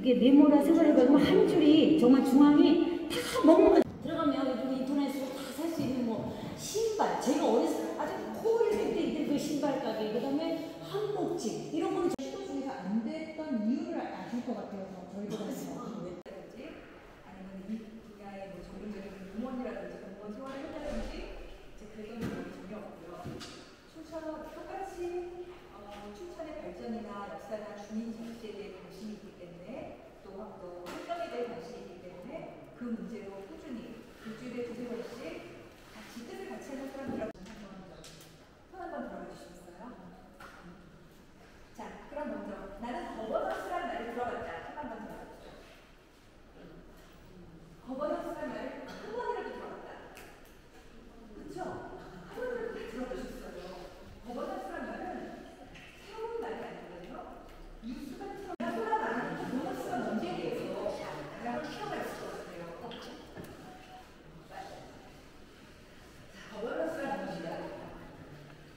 이게 네모나 생각해가지고 한 줄이 정말 중앙이 다 먹는 거. 들어가면 요즘 인터넷으로 다 살 수 있는 뭐 신발, 제가 어렸을 때 아주 코일 때 있던 그 신발 가게, 그다음에 한복집 이런 거는 시도 중에서 안 됐던 이유를 아실 것 같아요. 저희도 아니면 이 분야의 뭐 전문적인 공무원이라든지 공무원 생활을 했다든지 이제 그런 건 전혀 없고요. 춘천은 똑같이 춘천의 발전이나 역사나 주민 정치에 대해 관심이 있기 때문에 또 환경에 대해 관심이 있기 때문에 그 문제로 꾸준히 일주일에 두세 번씩 같이 뜻을 같이 하는 사람들하고 손 한번 들어봐 주시겠어요? 자, 그럼 먼저 나는 거버넌스라는 말을 들어봤다. 손 한번 들어봐주세요. 거버넌스라는 말을 한 번이라도 들어봤다. 그쵸? 한 번이라도 다 들어보셨어요. 거버넌스라는 말은 새로운 말이 아니거든요. 뉴스가 소라 말하는 거버넌스가 뭔지에 대해서 가장 키워갈 수 있어요. 거버넌스가 무엇이냐?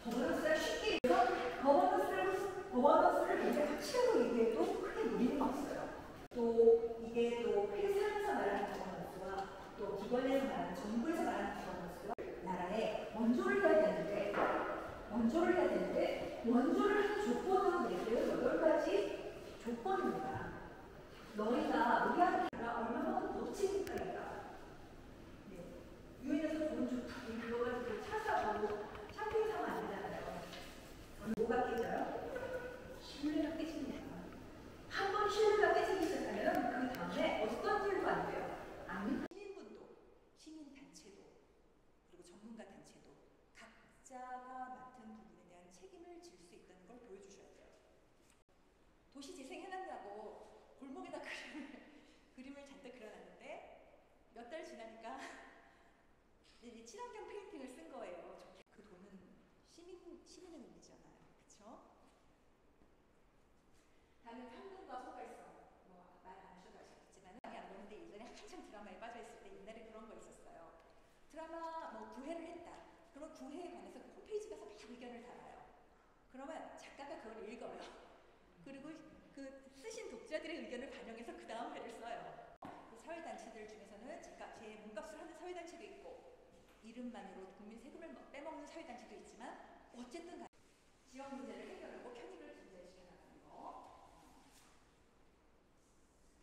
거버넌스가 쉽게 해서 거버넌스를 굉장히 확실하게 얘기해도 크게 무리는 없어요. 또 이게 또 회사에서 말하는 거버넌스와 또 기관에서 말하는 정부에서 말하는 거버넌스와 나라에 원조를 해야 되는데 원조를 하는 조건으로 내세요. 8가지 조건입니다. 너희가 우리한테 얼마만큼 법칙일까? 유엔에서 돈 좋다. 그거 가지고 차 사고 샴페인 사면 안 되잖아요. 뭐가 깨져요? 신뢰가 깨집니다. 한 번 신뢰가 깨지기 시작하면 그 다음에 어떤 일도 안 돼요. 시민분도, 시민단체도, 그리고 전문가 단체도 각자가 맡은 부분에 대한 책임을 질 수 있다는 걸 보여주셔야 돼요. 도시 재생해놨다고 골목에다 그림을 잔뜩 그려놨는데 몇 달 지나니까 친환경 페인팅을 쓴 거예요. 그 돈은 시민의 돈이잖아요. 그쵸? 다음에 평등과 포괄성. 뭐 말 안 하셔도 아시겠지만 안 보는데 예전에 한참 드라마에 빠져있을 때 옛날에 그런 거 있었어요. 드라마 뭐 구회를 했다. 그럼 구회에 관해서 홈페이지 가서 막 의견을 달아요. 그러면 작가가 그걸 읽어요. 그리고 그 쓰신 독자들의 의견을 반영해서 그 다음 회를 써요. 그 사회단체들 중에서는 제 몸값을 하는 사회단체도 있고 이름만으로 국민 세금을 빼먹는 사회단체도 있지만 어쨌든 간에 지역 문제를 해결하고 편익을 증대시켜 나가는 거.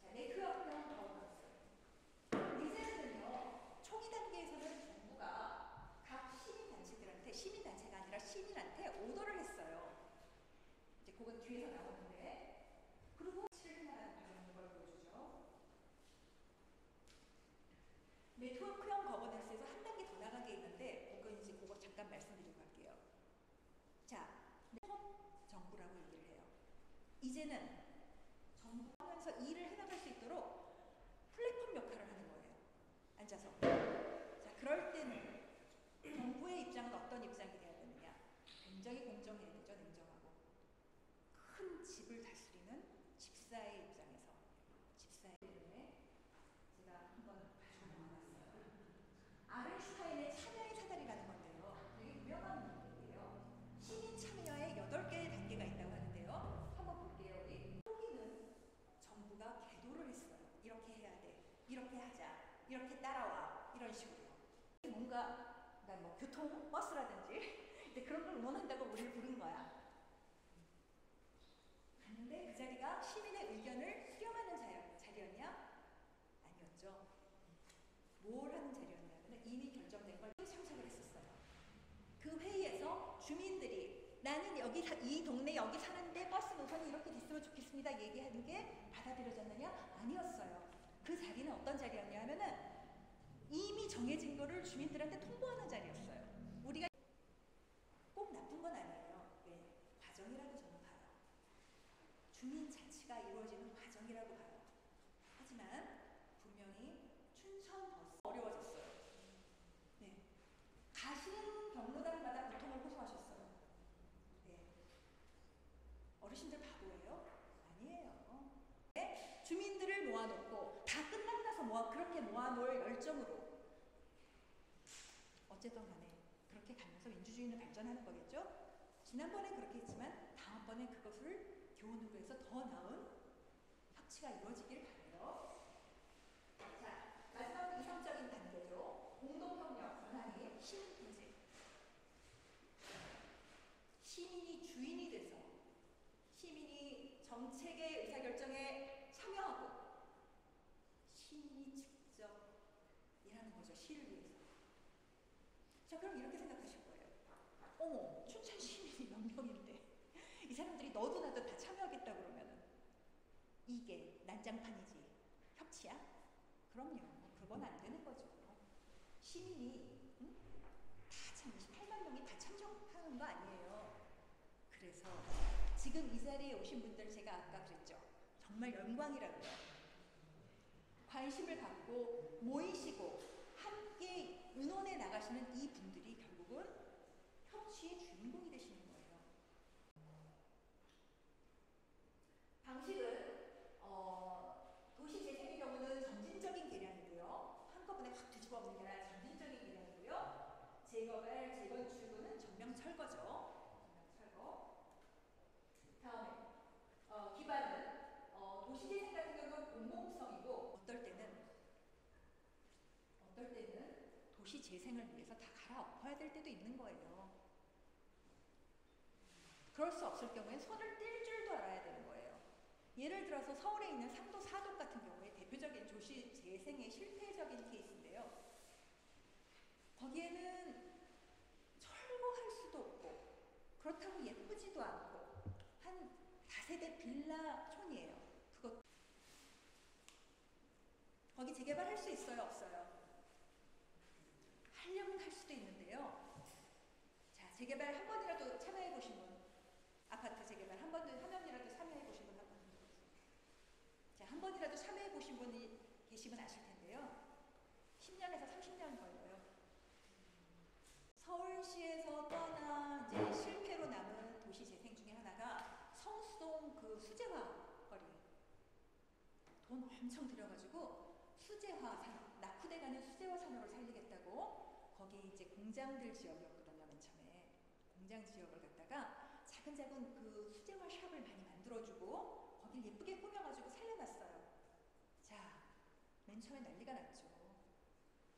자, 네트워크형 거버넌스. 이제는요, 초기 단계에서는 정부가 각 시민단체들한테, 시민단체가 아니라 시민한테 오더를 했어요. 이제 그건 뒤에서 나오는데, 그리고 실행 나가는 과정인 걸 보여주죠. 네트워크형 거버넌스에서 한 단계 더 나간 게 있는데 그거 잠깐 말씀드리고 갈게요. 자, 정부라고 얘기를 해요. 이제는 정부가 하면서 일을 해나갈 수 있도록 플랫폼 역할을 하는 거예요. 앉아서. 자, 그럴 때는 정부의 입장은 어떤 입장이 돼야 되느냐? 굉장히 공정해야 되죠. 냉정하고. 큰 집을 다스리는 집사의 입장에서. 집사의 때문에 제가 한번 아른슈타인의 참여의 사다리라는 건데요. 되게 유명한 얘기예요. 시민 참여에 8개의 단계가 있다고 하는데요. 한번 볼게요. 여기. 초기는 정부가 계도를 했어요. 이렇게 해야 돼. 이렇게 하자. 이렇게 따라와. 이런 식으로. 뭔가 뭐 교통, 버스라든지 그런 걸 응원한다고 우리를 부른 거야. 갔는데 그 자리가 시민의 의견을 수렴하는 자리였냐? 아니었죠. 뭘 하는 자리였냐면 이미 결정된 걸 참석을 했었어요. 그 회의에서 주민들이 나는 이 동네 여기 사는데 버스 노선이 이렇게 됐으면 좋겠습니다 얘기하는 게 받아들여졌느냐? 아니었어요. 그 자리는 어떤 자리였냐 하면은 이미 정해진 거를 주민들한테 통보하는 자리였어요. 우리가 꼭 나쁜 건 아니에요. 왜? 과정이라고 저는 봐요. 주민 자치가 이루어지는 과정이라고 봐요. 하지만 분명히 춘천 버스 어려워졌어요. 네. 가시는 경로당마다 고통을 호소하셨어요. 네. 어르신들 바보예요? 아니에요. 네. 주민들을 모아놓고 다 끝나고 나서 그렇게 모아놓을 열정으로 어쨌든 간에 그렇게 가면서 민주주의는 발전하는 거겠죠? 지난번엔 그렇게 했지만 다음번엔 그것을 교훈으로 해서 더 나은 합치가 이루어지길 바라요. 자, 마지막 이상적인 단계죠. 공동협력 권한이 시민통제. 시민이 주인이 돼서 시민이 정책의 의사결정에 참여하고 시민이 직접 일하는 거죠. 시를 위해서. 자, 그럼 이렇게 생각하실 거예요. 어머, 춘천 시민이 몇 명인데 이 사람들이 너도 나도 다 참여하겠다 그러면은 이게 난장판이지 협치야? 그럼요. 그건 안 되는 거죠. 시민이 다참 28만 명이 다 참석하는 거 아니에요. 그래서 지금 이 자리에 오신 분들 제가 아까 그랬죠. 정말 영광이라고요. 관심을 갖고 모이시고 함께 의논해 나가시는 이 분들이 결국은 협치의 주인공이 되시는 거예요. 방식은 도시 재생의 경우는 점진적인 계량이고요. 한꺼번에 확 뒤집어 엎는 게 아니라 점진적인 계량이고요. 재개발, 재건축은 전면 철거죠. 전면 철거. 다음에 기반은 도시재생 같은 경우는 공공성이고 어떨 때는 도시재생을 위해서 다 갈아엎어야 될 때도 있는 거예요. 그럴 수 없을 경우에 손을 뗄 줄도 알아야 되는 거예요. 예를 들어서 서울에 있는 상도 사동 같은 경우에 대표적인 도시 재생의 실패적인 케이스인데요. 거기에는 철거할 수도 없고 그렇다고 예쁘지도 않고 한 다세대 빌라촌이에요. 그것 거기 재개발할 수 있어요? 없어요? 하려면 할 수도 있는데요. 자, 재개발 한 번이라도 참여해 보신 분, 아파트 재개발 한 번이라도 참여해 보신 분 한 번. 자, 한 번이라도 참여해 보신 분이 계시면 아실 텐데요. 10년에서 30년 걸려요. 서울시에서 떠나 이제 실패로 남은 도시 재생 중에 하나가 성수동 그 수제화 거리. 돈 엄청 들여가지고 수제화 산업, 낙후돼가는 수제화 산업을 살리겠다고 거기 이제 공장들 지역이었거든요. 맨 처음에 공장 지역을 갖다가 차근차근 그 수제화 샵을 많이 만들어주고 거길 예쁘게 꾸며가지고 살려놨어요. 자, 맨 처음에 난리가 났죠.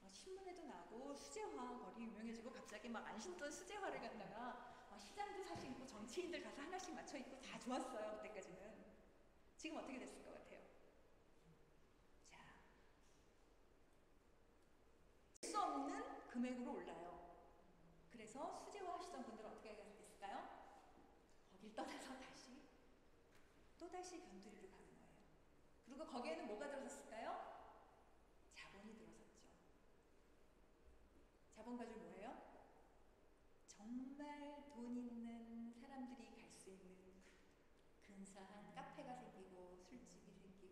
신문에도 나고 수제화 거리 유명해지고 갑자기 막 안 신던 수제화를 갖다가 시장도 사실 있고 정치인들 가서 하나씩 맞춰 입고 다 좋았어요. 그때까지는. 지금 어떻게 됐을 것 같아요? 자, 수 없는 금액으로 올라요. 그래서 수제화 하시던 분들은 어떻게 됐을까요? 거길 떠나서 또다시 변두리로 가는 거예요. 그리고 거기에는 뭐가 들어섰을까요? 자본이 들어섰죠. 자본 가지고 뭐예요? 정말 돈 있는 사람들이 갈 수 있는 근사한 카페가 생기고 술집이 생기고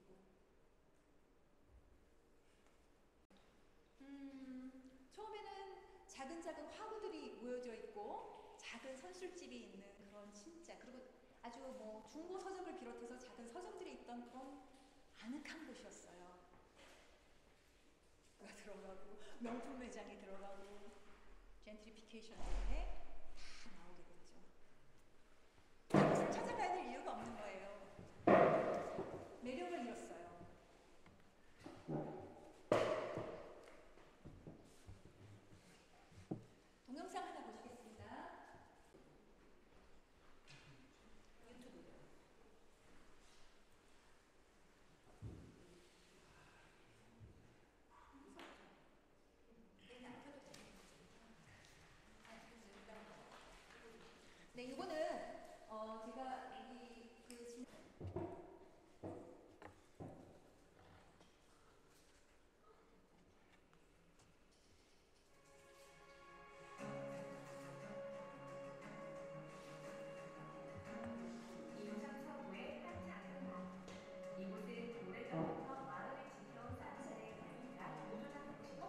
처음에는 작은 화구들이 모여져 있고 작은 선술집이 있는 그런 진짜 그리고 아주 뭐 중고 서점을 비롯해서 작은 서점들이 있던 그런 아늑한 곳이었어요. 가 들어가고 명품 매장이 들어가고 젠트리피케이션 때문에 다 나오게 됐죠. 이것을 찾아가야 될 이유가 없는 거예요. 매력을 잃었어요. 동영상 하나 보시겠습니다. 유튜브. 네, 이거는 제가 여기 인천 서구의 한 작은 마을. 이곳은 오래전부터 마을을 지켜온 사람들의 이야기가 모조한 곳이죠.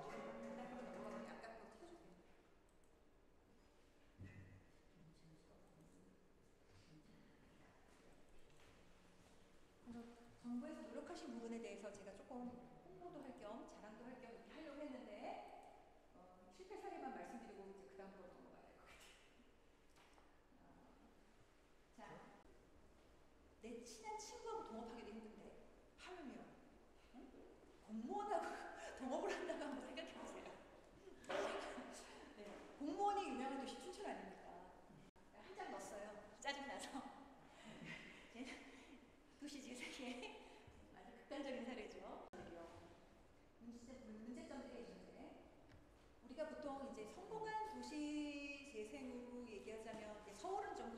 그래서 정부에서 노력하신 부분에 대해서 제가 조금 홍보도 할 겸 자랑도 할 겸 이렇게 하려고 했는데 실패 사례만 말씀드리고 이제 그 다음으로 넘어가야 될 것 같아요. 자, 내 친한 친구하고 동업하기도 힘든데 하루에 공무원하고 동업을 한다고 한번 생각해보세요. 네, 공무원이 유명한 도시 춘천 아닙니까? 한 장 넣었어요. 짜증나서. 도시 재생의 아주 극단적인 사례죠. 진짜 문제점들이 있는데 우리가 보통 이제 성공한 도시 재생으로 얘기하자면 이제 서울은 좀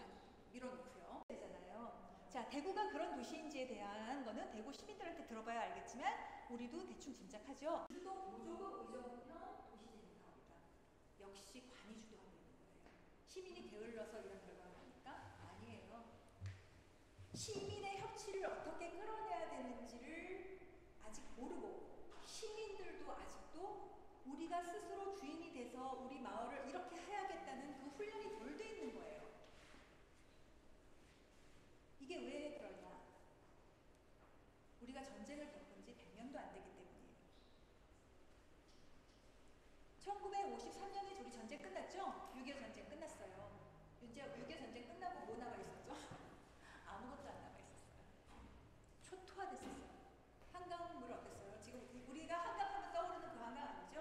밀어놓고요. 되잖아요. 자, 대구가 그런 도시인지에 대한 거는 대구 시민들한테 들어봐야 알겠지만 우리도 대충 짐작하죠. 주도 보조금 의존형 도시재생 사업이다. 역시 관이 주도하고 있는 거예요. 시민이 게을러서 이런 결과가 나니까 아니에요. 시민의 협치를 어떻게 끌어내야 되는지를 아직 모르고 시민들도 아직도 우리가 스스로 주인이 돼서 우리 마을을 이렇게 해야겠다는 그 훈련이 덜 돼 있는 거예요. 이게 왜 그러냐? 우리가 전쟁을 겪은 지 100년도 안 되기 때문이에요. 1953년에 우리 전쟁 끝났죠? 6.25 전쟁 끝났어요. 이제 6.25 전쟁 끝나고 뭐 나가 있었죠? 아무것도 안 나가 있었어요. 초토화됐었어요. 한강물 어땠어요? 지금 우리가 한강하면 떠오르는 그 한강 아니죠?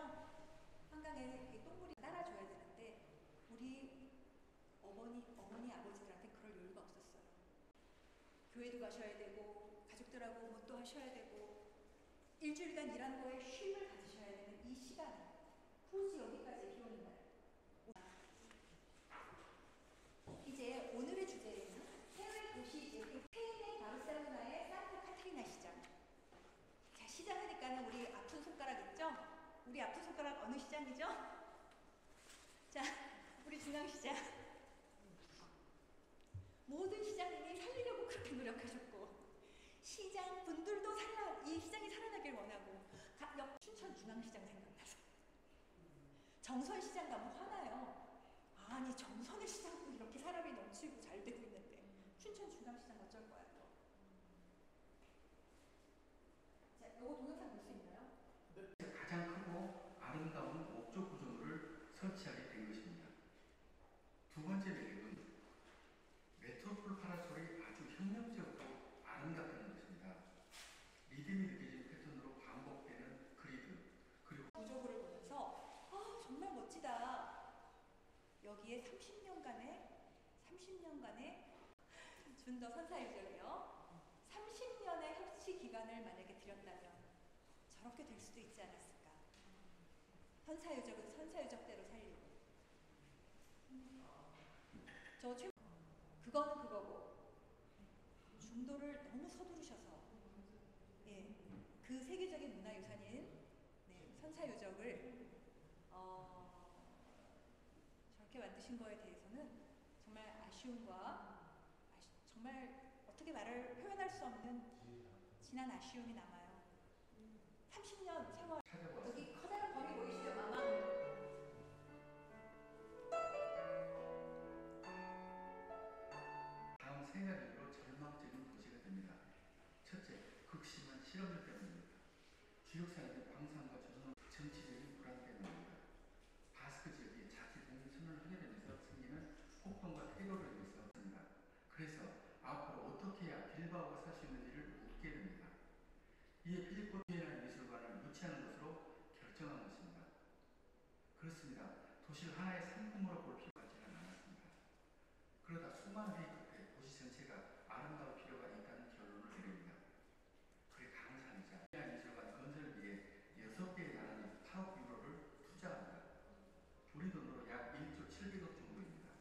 한강에 똥물이 따라줘야 되는데 우리 어머니 아버지들한테 그럴 여유가 없었어요. 교회도 가셔야 되고 가족들하고 뭐 또 하셔야 되고 일주일간 일한 거에 쉼을 가지셔야 되는 이 시간에 굳이 여기까지 비 오는 날 이제 오늘의 주제는 해외 도시 재생 스페인의 바르셀로나의 산타 카타리나 시장. 자, 시장 하니까는 우리 아픈 손가락 있죠? 우리 아픈 손가락 어느 시장이죠? 자, 우리 중앙시장. 모든 시장님이 살리려고 그렇게 노력하셨고 시장 분들도 이 시장이 살아나길 원하고 춘천 중앙시장 생각나서 정선시장 가면 화나요. 아니 정선의 시장도 이렇게 사람이 넘치고 잘 되고 있는데 춘천 중앙시장 어쩔 거야 또. 자, 요거 동영상 볼 수 있나요? 가장 크고 아름다운 목조 구조물을 설치하게 된 것입니다. 두 번째 매력은 메트로폴 파라솔이 아주 혁명적으로 아름답다는 것입니다. 리듬이 느껴지는 패턴으로 반복되는 그리드, 그리고 구조물을 보면서 정말 멋지다. 여기에 30년간의 준더 선사유저예요. 30년의 협치 기간을 만약에 들였다면 저렇게 될 수도 있지 않았을까. 선사유적은 선사유적대로 살리고 그거는 그거고 중도를 너무 서두르셔서 그 세계적인 문화유산인 선사유적을 저렇게 만드신 거에 대해서는 정말 아쉬움과 정말 어떻게 표현할 수 없는 진한 아쉬움이 남아요. 30년 세월 여기 커다란 범위 보이시죠? 마마 다음 세 가지로 절망적인 도시가 됩니다. 첫째, 극심한 실업률 때문입니다. 지역사회의 광산과 저는 정치적인 불안 때문입니다. 바스크 지역이 자치 공천을 하게 되면서 생기는 폭동과 테러를 일으켰습니다. 그래서 앞으로 어떻게 해야 빌바오가 살 수 있는지를 묻게 됩니다. 이에 필리포 비엔날 미술관을 유치하는 것으로 결정한 것입니다. 그렇습니다. 도시를 하나의 상품으로 볼 필요가 있지는 않았습니다. 그러다 수많은 회의 끝에 도시 전체가 아름다울 필요가 있다는 결론을 내립니다. 그게 강산이자 비엔날 미술관 건설을 위해 6개의 나라는 8억 유로를 투자합니다. 우리 돈으로 약 1조 700억 정도입니다.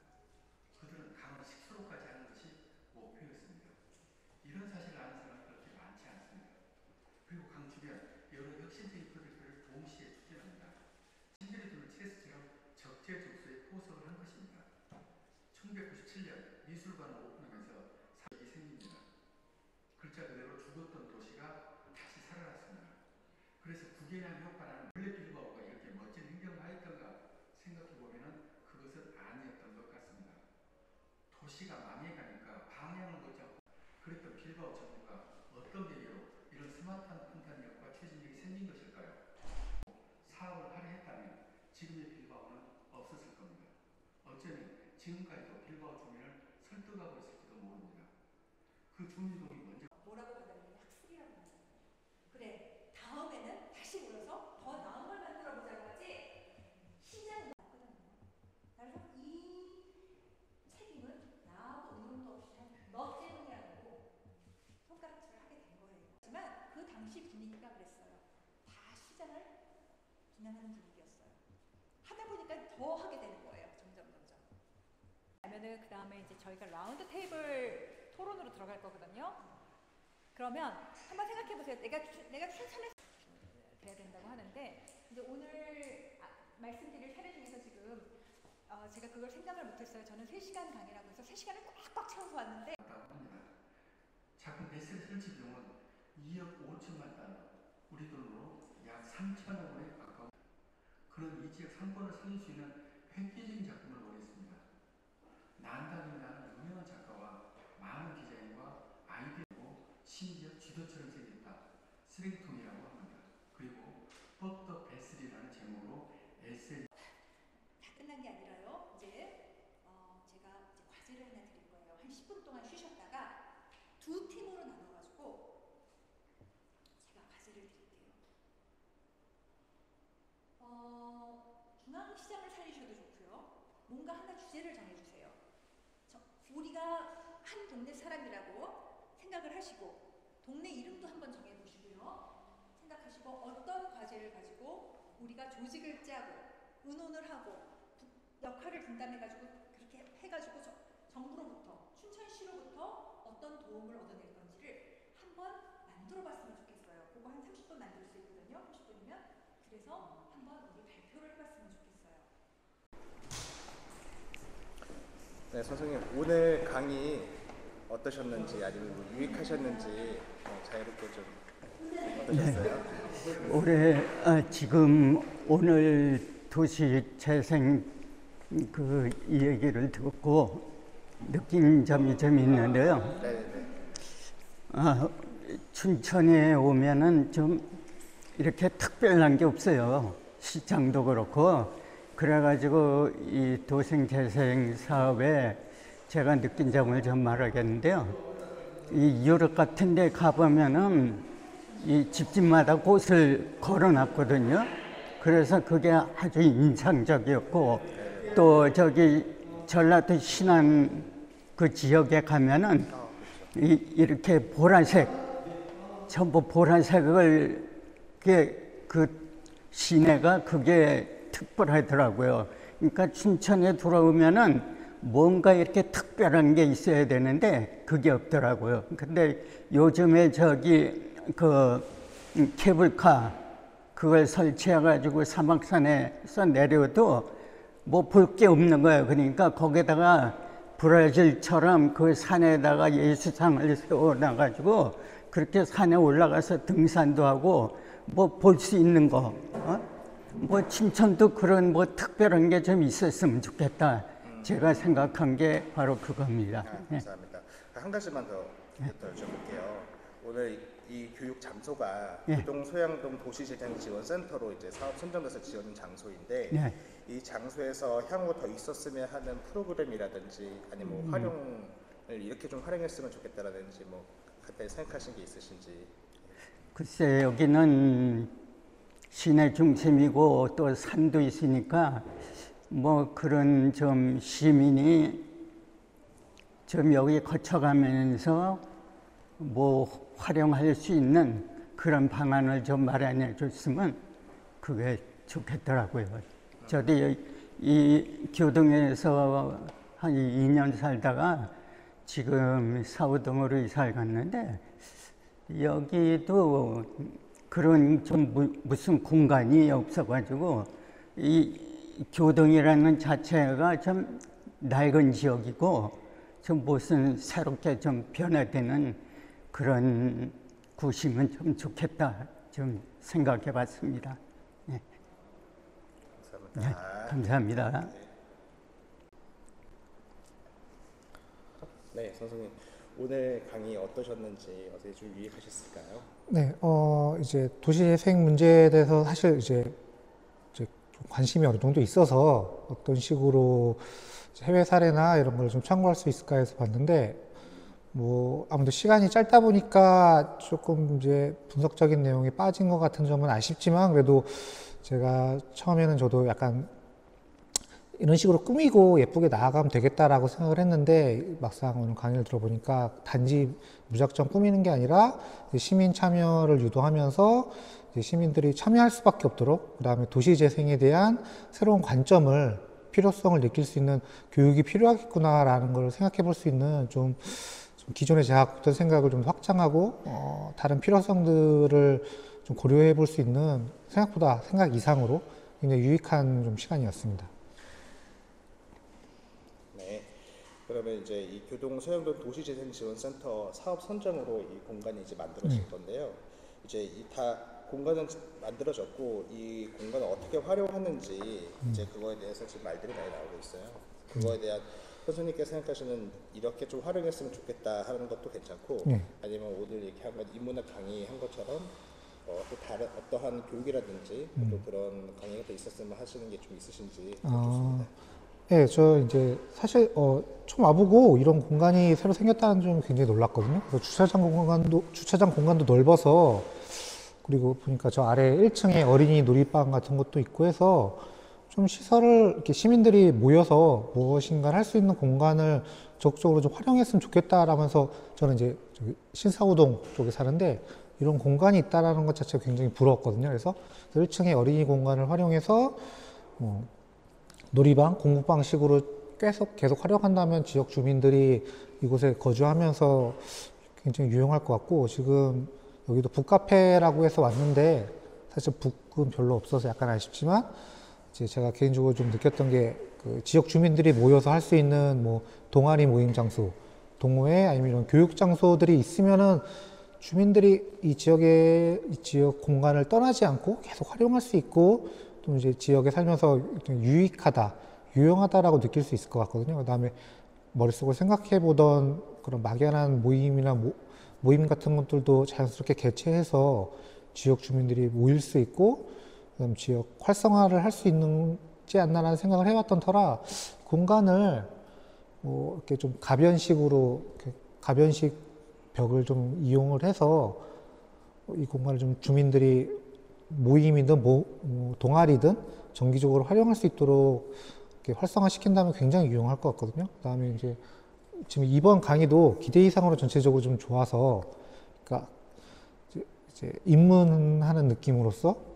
그들은 강을 식수로까지 하는 것이 목표였습니다. 이런 사실을 아는 사람은 그렇게 많지 않습니다. 그리고 강 주변 여러 혁신적인 프로젝트를 동시에 추진합니다. 신들이 두는 체스처럼 적재적소에 포석을 한 것입니다. 1997년 미술관을 오픈하면서 사역이 생깁니다. 글자 그대로 죽었던 도시가 다시 살아났습니다. 그래서 구겐하임 효과라는 원래 빌바오가 이렇게 멋진 행정을 하였던가 생각해보면 그것은 아니었던 것 같습니다. 도시가 망해가니까 방향을 못 잡고 그랬던 빌바오 정부가 어떤 계기로 이런 스마트한 판단력과 추진력이 생긴 것일까요? 사업을 하려 했다면 지금의 빌바오는 없었을 겁니다. 어쩌면 지금까지도 빌바오 주민을 설득하고 있을지도 모릅니다. 그 주민들이 먼저 뭐라고 받아들이냐? 학습이라고 합니다. 그래, 다음에는 당시 분위기가 그랬어요. 다 시장을 비난하는 분위기였어요. 하다 보니까 더 하게 되는 거예요. 점점. 그러면은 그 다음에 이제 저희가 라운드 테이블 토론으로 들어갈 거거든요. 그러면 한번 생각해 보세요. 내가 춘천에 돼야 된다고 하는데 이제 오늘 말씀드릴 사례 중에서 지금 제가 그걸 생각을 못했어요. 저는 3시간 강의라고 해서 3시간을 꽉꽉 채워서 왔는데 작은 베스트 설치 비용은 2억 5천만 달러, 우리 돈으로 약 3천억 원에 가까운 그런 이 지역 상권을 살릴 수 있는 획기적인 작품을 원했습니다. 난다긴다는 유명한 작가와 많은 디자인과 아이디어고 심지어 쥐도처럼 생겼다. 쓰레기통이라고 합니다. 그리고 뻗더 베슬이라는 제목으로 에세이 다 끝난 게 아니라요. 이제 제가 이제 과제를 하나 드릴 거예요. 한 10분 동안 쉬셨다가 두 팀으로 나눠가지고 제가 과제를 드릴게요. 중앙시장을 살리셔도 좋고요. 뭔가 하나 주제를 정해주세요. 우리가 한 동네 사람이라고 생각을 하시고 동네 이름도 한번 정해보시고요. 생각하시고 어떤 과제를 가지고 우리가 조직을 짜고 의논을 하고 역할을 분담해가지고 그렇게 해가지고 정부로부터 춘천시로부터 어떤 도움을 얻어낼 건지를 한번 만들어봤으면 좋겠어요. 그거 한 30분 만들 수 있거든요. 30분이면. 그래서 한번 우리 발표를 해봤으면 좋겠어요. 네, 선생님 오늘 강의 어떠셨는지 아니면 뭐 유익하셨는지 자유롭게 좀 어떠셨어요? 네, 올해 지금 오늘 도시 재생 그 이 얘기를 듣고 느낀 점이 좀 있는데요. 네네. 춘천에 오면은 좀 이렇게 특별한 게 없어요. 시장도 그렇고. 그래가지고 이 도생재생 사업에 제가 느낀 점을 좀 말하겠는데요. 이 유럽 같은 데 가보면은 이 집집마다 꽃을 걸어놨거든요. 그래서 그게 아주 인상적이었고, 또 저기 전라도 신안 그 지역에 가면은 이렇게 보라색, 전부 보라색을 그 시내가 그게 특별하더라고요. 그러니까 춘천에 들어오면은 뭔가 이렇게 특별한 게 있어야 되는데 그게 없더라고요. 근데 요즘에 저기 그 케이블카 그걸 설치해가지고 사막산에서 내려도 뭐 볼 게 없는 거예요. 그러니까 거기다가 브라질처럼 그 산에다가 예수상을 세워놔가지고 그렇게 산에 올라가서 등산도 하고 뭐 볼 수 있는 거. 뭐 춘천도 그런 뭐 특별한 게 좀 있었으면 좋겠다. 제가 생각한 게 바로 그겁니다. 감사합니다. 한 가지만 더 여쭤볼게요. 오늘 이 교육 장소가 네. 교동 소양동 도시재생지원센터로 이제 사업 선정돼서 지어진 장소인데 네. 이 장소에서 향후 더 있었으면 하는 프로그램이라든지 아니면 뭐 활용을 이렇게 좀 활용했으면 좋겠다라든지 뭐 간단히 생각하신 게 있으신지. 글쎄 여기는 시내 중심이고 또 산도 있으니까 뭐 그런 좀 시민이 좀 여기 거쳐가면서 뭐 활용할 수 있는 그런 방안을 좀 마련해 줬으면 그게 좋겠더라고요. 저도 이 교동에서 한 2년 살다가 지금 사우동으로 이사를 갔는데 여기도 그런 좀 무슨 공간이 없어가지고 이 교동이라는 자체가 좀 낡은 지역이고 좀 무슨 새롭게 좀 변화되는 그런 곳이면 좀 좋겠다 좀 생각해 봤습니다. 네. 감사합니다. 네, 감사합니다. 네, 선생님 오늘 강의 어떠셨는지 어떻게 좀 유익하셨을까요? 네, 이제 도시재생 문제에 대해서 사실 이제 좀 관심이 어느 정도 있어서 어떤 식으로 해외 사례나 이런 걸 좀 참고할 수 있을까 해서 봤는데, 뭐 아무래도 시간이 짧다 보니까 조금 이제 분석적인 내용이 빠진 것 같은 점은 아쉽지만, 그래도 제가 처음에는 저도 약간 이런 식으로 꾸미고 예쁘게 나아가면 되겠다라고 생각을 했는데 막상 오늘 강의를 들어보니까 단지 무작정 꾸미는 게 아니라 시민 참여를 유도하면서 시민들이 참여할 수밖에 없도록, 그 다음에 도시 재생에 대한 새로운 관점을, 필요성을 느낄 수 있는 교육이 필요하겠구나라는 걸 생각해 볼 수 있는 좀 기존에 제가 갖고 있던 생각을 좀 확장하고 다른 필요성들을 좀 고려해 볼 수 있는, 생각보다 생각 이상으로 굉장히 유익한 좀 시간이었습니다. 네. 그러면 이제 이 교동 서영동 도시재생지원센터 사업 선정으로 이 공간이 이제 만들어질 건데요. 이제 이 다 공간은 만들어졌고 이 공간을 어떻게 활용하는지 이제 그거에 대해서 지금 말들이 많이 나오고 있어요. 그거에 대한 선생님께서 생각하시는 이렇게 좀 활용했으면 좋겠다 하는 것도 괜찮고, 아니면 오늘 이렇게 한번 인문학 강의한 것처럼 또 다른 어떠한 교육이라든지 또 그런 강의가 더 있었으면 하시는 게 좀 있으신지 좋습니다. 네, 저 이제 사실 처음 와보고 이런 공간이 새로 생겼다는 점 굉장히 놀랐거든요. 그래서 주차장 공간도 넓어서, 그리고 보니까 저 아래 1층에 어린이 놀이방 같은 것도 있고 해서 좀 시설을 이렇게 시민들이 모여서 무엇인가를 할 수 있는 공간을 적극적으로 좀 활용했으면 좋겠다라면서, 저는 이제 저기 신사우동 쪽에 사는데 이런 공간이 있다라는 것 자체가 굉장히 부러웠거든요. 그래서 1층의 어린이 공간을 활용해서 놀이방, 공부방식으로 계속 활용한다면 지역 주민들이 이곳에 거주하면서 굉장히 유용할 것 같고, 지금 여기도 북카페라고 해서 왔는데 사실 북은 별로 없어서 약간 아쉽지만, 이제 제가 개인적으로 좀 느꼈던 게 그 지역 주민들이 모여서 할 수 있는 뭐 동아리 모임 장소, 동호회, 아니면 이런 교육 장소들이 있으면은 주민들이 이 지역 공간을 떠나지 않고 계속 활용할 수 있고, 또 이제 지역에 살면서 유익하다, 유용하다라고 느낄 수 있을 것 같거든요. 그 다음에 머릿속으로 생각해 보던 그런 막연한 모임이나 모임 같은 것들도 자연스럽게 개최해서 지역 주민들이 모일 수 있고, 그다음 지역 활성화를 할 수 있지 않나라는 생각을 해왔던 터라, 공간을 뭐 이렇게 좀 가변식 벽을 좀 이용을 해서 이 공간을 좀 주민들이 모임이든 동아리든 정기적으로 활용할 수 있도록 이렇게 활성화시킨다면 굉장히 유용할 것 같거든요. 그다음에 이제 지금 이번 강의도 기대 이상으로 전체적으로 좀 좋아서, 그러니까 이제 입문하는 느낌으로서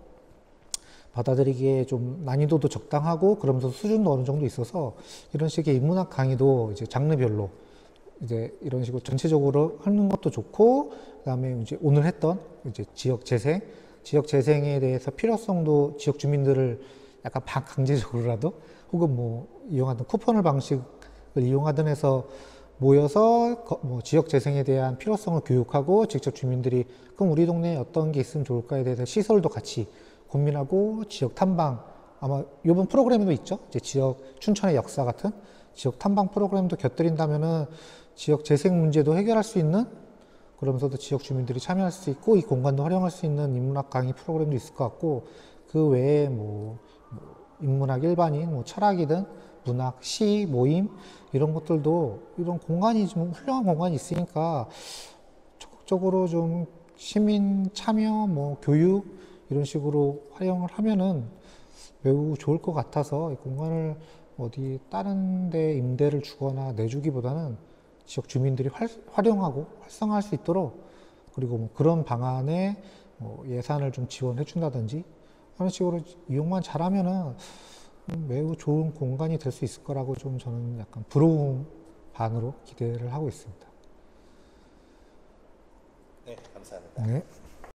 받아들이기에 좀 난이도도 적당하고 그러면서 수준도 어느 정도 있어서, 이런 식의 인문학 강의도 이제 장르별로 이제 이런 식으로 전체적으로 하는 것도 좋고, 그다음에 이제 오늘 했던 이제 지역 재생에 대해서 필요성도 지역 주민들을 약간 강제적으로라도 혹은 뭐 이용하던 쿠폰을 방식을 이용하든 해서 모여서 뭐 지역 재생에 대한 필요성을 교육하고, 직접 주민들이 그럼 우리 동네에 어떤 게 있으면 좋을까에 대해서 시설도 같이 고민하고, 지역 탐방, 아마 이번 프로그램에도 있죠. 이제 지역 춘천의 역사 같은 지역 탐방 프로그램도 곁들인다면은 지역 재생 문제도 해결할 수 있는, 그러면서도 지역 주민들이 참여할 수 있고 이 공간도 활용할 수 있는 인문학 강의 프로그램도 있을 것 같고, 그 외에 뭐 인문학 일반인, 뭐 철학이든 문학, 시, 모임 이런 것들도, 이런 공간이 좀 훌륭한 공간이 있으니까 적극적으로 좀 시민 참여, 뭐 교육 이런 식으로 활용을 하면은 매우 좋을 것 같아서, 이 공간을 어디 다른 데 임대를 주거나 내주기보다는 지역 주민들이 활용하고 활성화할 수 있도록, 그리고 뭐 그런 방안에 뭐 예산을 좀 지원해 준다든지 하는 식으로 이용만 잘하면은 매우 좋은 공간이 될 수 있을 거라고 좀 저는 약간 부러움 반으로 기대를 하고 있습니다. 네, 감사합니다. 네.